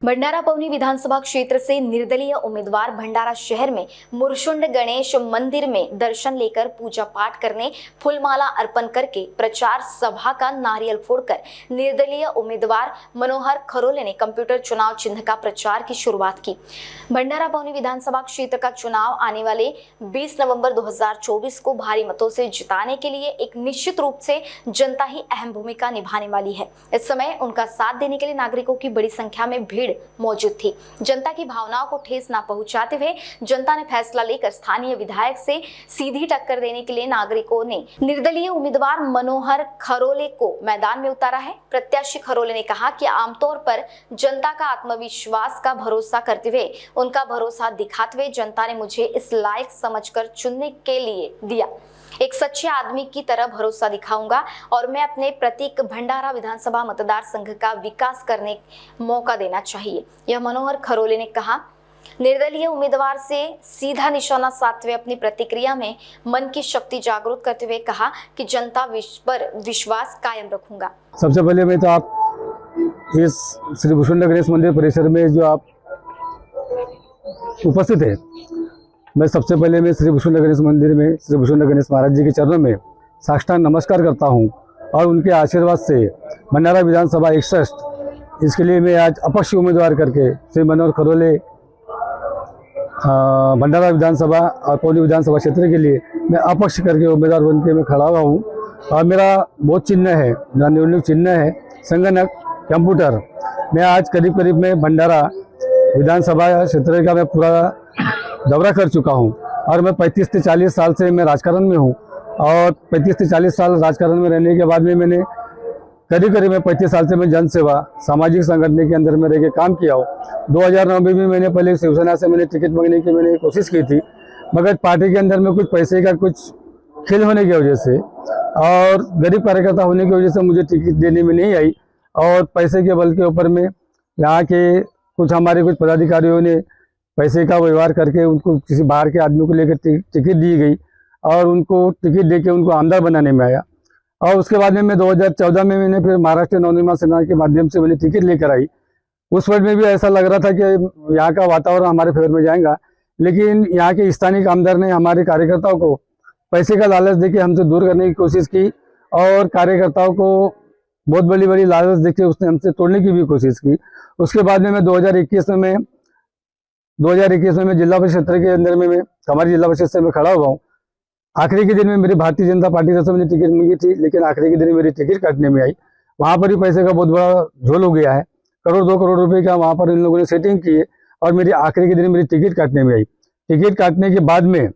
भंडारा पवनी विधानसभा क्षेत्र से निर्दलीय उम्मीदवार भंडारा शहर में मुरशुंड गणेश मंदिर में दर्शन लेकर पूजा पाठ करने, फूलमाला अर्पण करके प्रचार सभा का नारियल फोड़कर निर्दलीय उम्मीदवार मनोहर खरोले ने कंप्यूटर चुनाव चिन्ह का प्रचार की शुरुआत की। भंडारा पवनी विधानसभा क्षेत्र का चुनाव आने वाले 20 नवंबर 2024 को भारी मतों से जिताने के लिए एक निश्चित रूप से जनता ही अहम भूमिका निभाने वाली है। इस समय उनका साथ देने के लिए नागरिकों की बड़ी संख्या में भीड़ मौजूद थी। जनता की भावनाओं को ठेस न पहुंचाते हुए जनता ने फैसला लेकर स्थानीय विधायक से सीधी टक्कर देने के लिए नागरिकों ने निर्दलीय उम्मीदवार मनोहर खरोले को मैदान में उतारा है। प्रत्याशी खरोले ने कहा कि आमतौर पर जनता का आत्मविश्वास का भरोसा करते हुए उनका भरोसा दिखाते हुए जनता ने मुझे इस लायक समझकर चुनने के लिए दिया। एक सच्चे आदमी की तरह भरोसा दिखाऊंगा और मैं अपने प्रतीक भंडारा विधानसभा मतदार संघ का विकास करने मौका देना चाहिए, यह मनोहर खरोले ने कहा। निर्दलीय उम्मीदवार से सीधा निशाना साधते हुए अपनी प्रतिक्रिया में मन की शक्ति जागरूक करते हुए कहा कि जनता पर विश्वास कायम रखूंगा। सबसे पहले मैं तो आप इस श्री मुरशुंड गणेश मंदिर परिसर में जो आप उपस्थित है, मैं सबसे पहले मैं श्री मुरशुंड गणेश मंदिर में श्री मुरशुंड गणेश महाराज जी के चरणों में साष्टांग नमस्कार करता हूं और उनके आशीर्वाद से भंडारा विधानसभा 61 इसके लिए मैं आज अपक्ष उम्मीदवार करके श्री मनोहर खरोले भंडारा विधानसभा और पवनी विधानसभा क्षेत्र के लिए मैं अपक्ष करके उम्मीदवार बन के मैं खड़ा हुआ हूँ। और मेरा बहुत चिन्ह है, मेरा निर्णय चिन्ह है संगणक कंप्यूटर। मैं आज करीब में भंडारा विधानसभा क्षेत्र का मैं पूरा दौरा कर चुका हूं और मैं 35 से 40 साल से मैं राजकारण में हूं और 35 से 40 साल राजकारण में रहने के बाद में मैंने करीब मैं 35 साल से मैं जन सेवा सामाजिक संगठन के अंदर में रह के काम किया हूँ। 2009 में भी मैंने पहले शिवसेना से मैंने टिकट मांगने की मैंने कोशिश की थी, मगर पार्टी के अंदर में कुछ पैसे का कुछ खेल होने की वजह से और गरीब कार्यकर्ता होने की वजह से मुझे टिकट देने में नहीं आई और पैसे के बल के ऊपर में यहाँ के कुछ हमारे कुछ पदाधिकारियों ने पैसे का व्यवहार करके उनको किसी बाहर के आदमी को लेकर टिकट दी गई और उनको टिकट देके उनको आमदार बनाने में आया। और उसके बाद में मैं 2014 में मैंने फिर महाराष्ट्र नवनिर्माण सेना के माध्यम से मैंने टिकट लेकर आई। उस वक्त में भी ऐसा लग रहा था कि यहाँ का वातावरण हमारे फेवर में जाएगा, लेकिन यहाँ के स्थानीय आमदार ने हमारे कार्यकर्ताओं को पैसे का लालच देके हमसे दूर करने की कोशिश की और कार्यकर्ताओं को बहुत बड़ी लालच देके उसने हमसे तोड़ने की भी कोशिश की। उसके बाद में मैं 2021 में मैं जिला परिषद क्षेत्र के अंदर में मैं हमारी जिला परिषद से मैं खड़ा हुआ हूँ। आखिरी के दिन में मेरी भारतीय जनता पार्टी से मैंने टिकट मांगी थी, लेकिन आखिरी के दिन मेरी टिकट काटने में आई। वहाँ पर भी पैसे का बहुत बड़ा झोल हो गया है, 1-2 करोड़ रुपए का वहाँ पर इन लोगों ने सेटिंग की है और मेरी आखिरी के दिन मेरी टिकट काटने में आई। टिकट काटने के बाद में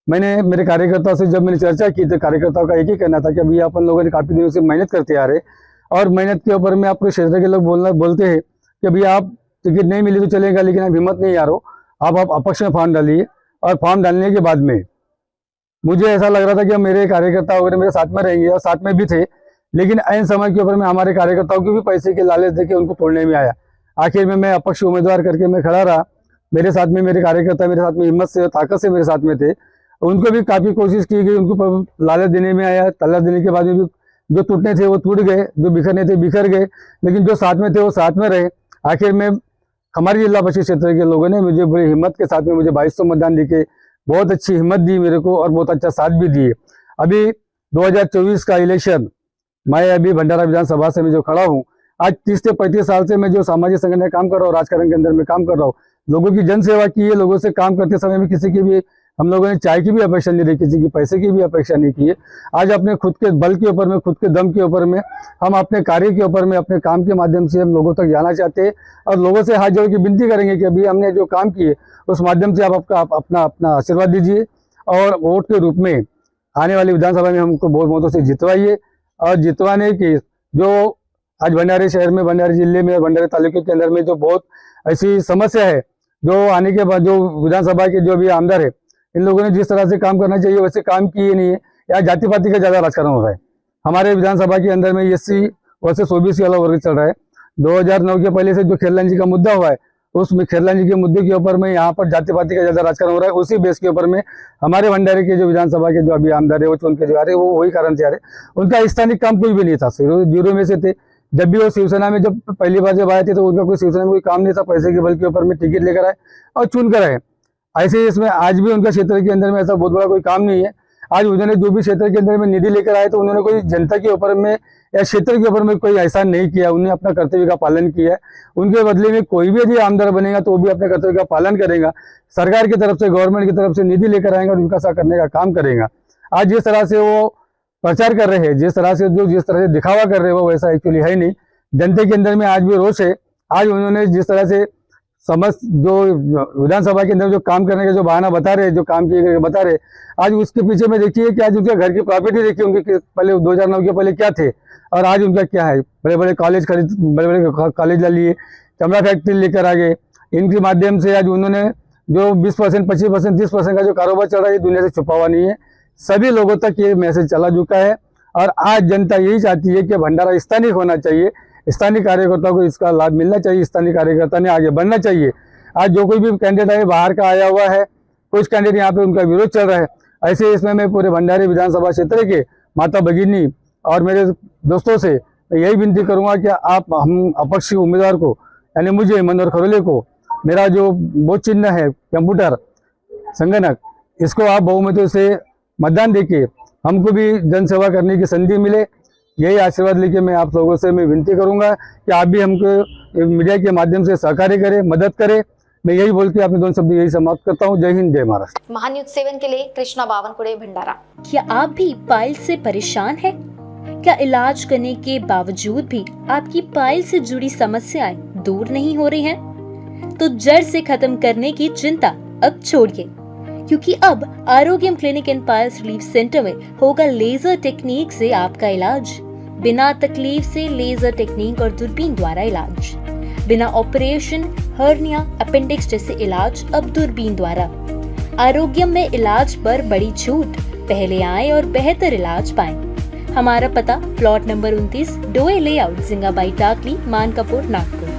मैंने मेरे कार्यकर्ताओं से जब मैंने चर्चा की तो कार्यकर्ताओं का एक ही कहना था कि अभी अपन लोगों ने काफ़ी दिनों से मेहनत करते आ रहे और मेहनत के ऊपर में आपके क्षेत्र के लोग बोलते हैं कि अभी आप टिकट नहीं मिली तो चलेगा, लेकिन आप हिम्मत नहीं आ रहा हो, आप अपक्ष में फॉर्म डालिए। और फॉर्म डालने के बाद में मुझे ऐसा लग रहा था कि मेरे कार्यकर्ता वगैरह मेरे साथ में रहेंगे और साथ में भी थे, लेकिन ऐन समय के ऊपर में हमारे कार्यकर्ताओं को भी पैसे के लालच देके उनको तोड़ने में आया। आखिर में मैं अपक्ष उम्मीदवार करके मैं खड़ा रहा। मेरे साथ में मेरे कार्यकर्ता मेरे साथ में हिम्मत से ताकत से मेरे साथ में थे, उनको भी काफ़ी कोशिश की गई, उनको लालच देने में आया। लालच देने के बाद में भी जो टूटने थे वो टूट गए, जो बिखरने थे बिखर गए, लेकिन जो साथ में थे वो साथ में रहे। आखिर में हमारी जिला परिषद क्षेत्र के लोगों ने मुझे बड़ी हिम्मत के साथ में मुझे 2200 मतदान देके बहुत अच्छी हिम्मत दी मेरे को और बहुत अच्छा साथ भी दिए। अभी 2024 का इलेक्शन मैं अभी भंडारा विधानसभा से मैं जो खड़ा हूँ, आज 30 से 35 साल से मैं जो सामाजिक संगठन में काम कर रहा हूँ, राजकारण के अंदर में काम कर रहा हूँ, लोगों की जन सेवा की है। लोगों से काम करते समय में किसी की भी हम लोगों ने चाय की भी अपेक्षा नहीं रही, किसी की पैसे की भी अपेक्षा नहीं की है। आज अपने खुद के बल के ऊपर में, खुद के दम के ऊपर में, हम अपने कार्य के ऊपर में, अपने काम के माध्यम से हम लोगों तक जाना चाहते हैं और लोगों से हाथ जोड़ के विनती करेंगे कि अभी हमने जो काम किए उस माध्यम से आप अपना आशीर्वाद दीजिए और वोट के रूप में आने वाली विधानसभा में हमको बहुत मतों से जितवाइए। और जितवाने की जो आज भंडारे शहर में, भंडारे जिले में और भंडारे तालुके के अंदर में जो बहुत ऐसी समस्या है, जो आने के बाद जो विधानसभा के जो भी आमदार है, इन लोगों ने जिस तरह से काम करना चाहिए वैसे काम किए नहीं है। यहाँ जाति पाति का ज़्यादा राजकारण हो रहा है। हमारे विधानसभा के अंदर में SC वर्सेस OBC वाला वर्ग चल रहा है। 2009 के पहले से जो खेरलान जी का मुद्दा हुआ है, उसमें खेरलान जी के मुद्दे के ऊपर में यहाँ पर जाति पाति का ज़्यादा राजकारण हो रहा है। उसी बेस के ऊपर में हमारे भंडारे के जो विधानसभा के जो अभी आमदार है वो चुन के जो आ रहे वो वही कारण से आ रहे। उनका स्थानिक काम कोई भी नहीं था, 0 में से थे। जब भी वो शिवसेना में जब पहली बार जब आए थे तो उनका कोई शिवसेना में कोई काम नहीं था पैसे के बल के ऊपर में टिकट लेकर आए और चुन कर आए। ऐसे ही इसमें आज भी उनका क्षेत्र के अंदर में ऐसा बहुत बड़ा कोई काम नहीं है। आज उन्होंने जो भी क्षेत्र के अंदर में निधि लेकर आए तो उन्होंने कोई जनता के ऊपर में या क्षेत्र के ऊपर में कोई एहसान नहीं किया, उन्हें अपना कर्तव्य का पालन किया है। उनके बदले में कोई भी यदि आमदार बनेगा तो वो भी अपने कर्तव्य का पालन करेगा, सरकार की तरफ से गवर्नमेंट की तरफ से निधि लेकर आएंगे और उनका साथ करने का काम करेगा। आज जिस तरह से वो प्रचार कर रहे हैं, जिस तरह से दिखावा कर रहे हैं वो वैसा एक्चुअली है नहीं। जनता के अंदर में आज भी रोष है। आज उन्होंने जिस तरह से समस्त जो विधानसभा के अंदर जो काम करने का जो बहाना बता रहे, जो काम किए बता रहे, आज उसके पीछे में देखिए कि आज उनके घर की प्रॉपर्टी देखिए, उनके पहले 2009 के पहले क्या थे और आज उनका क्या है। बड़े बड़े कॉलेज कॉलेज ला लिए, चमड़ा फैक्ट्री लेकर आ गए। इनके माध्यम से आज उन्होंने जो 20%, 25%, 30% का जो कारोबार चल रहा है ये दुनिया से छुपा हुआ नहीं है, सभी लोगों तक ये मैसेज चला चुका है। और आज जनता यही चाहती है कि भंडारा स्थानीय होना चाहिए, स्थानीय कार्यकर्ताओं को इसका लाभ मिलना चाहिए, स्थानीय कार्यकर्ता ने आगे बढ़ना चाहिए। आज जो कोई भी कैंडिडेट है बाहर का आया हुआ है, कुछ कैंडिडेट यहाँ पे उनका विरोध चल रहा है। ऐसे इसमें मैं पूरे भंडारी विधानसभा क्षेत्र के माता भगिनी और मेरे दोस्तों से मैं यही विनती करूंगा कि आप हम अपक्ष उम्मीदवार को यानी मुझे मनोहर खरोले को मेरा जो वोट चिन्ह है कंप्यूटर संगणक, इसको आप बहुमतों से मतदान देके हमको भी जनसेवा करने की संधि मिले। यही आशीर्वाद लेके मैं आप लोगों से मैं विनती करूंगा कि आप भी हमको मीडिया के माध्यम से सहकार्य करें, मदद करें। मैं यही बोल के अपने दोनों शब्द यही समाप्त करता हूँ। जय हिंद, जय महाराष्ट्र। महान्यूज 7 के लिए कृष्णा बावनकुड़े, भंडारा। क्या आप भी पाइल से परेशान हैं? क्या इलाज करने के बावजूद भी आपकी पाइल से जुड़ी समस्याएं दूर नहीं हो रही हैं? तो जड़ से खत्म करने की चिंता अब छोड़िए, क्योंकि अब Arogyam clinic and piles relief centre में होगा लेजर टेक्निक से आपका इलाज। बिना तकलीफ से लेजर टेक्निक और दूरबीन द्वारा इलाज, बिना ऑपरेशन, हर्निया, अपेंडिक्स जैसे इलाज अब दूरबीन द्वारा। आरोग्यम में इलाज पर बड़ी छूट, पहले आए और बेहतर इलाज पाएं। हमारा पता प्लॉट नंबर 29, डोए लेआउट, जिंगाबाई टाकली, मानकापुर, नागपुर।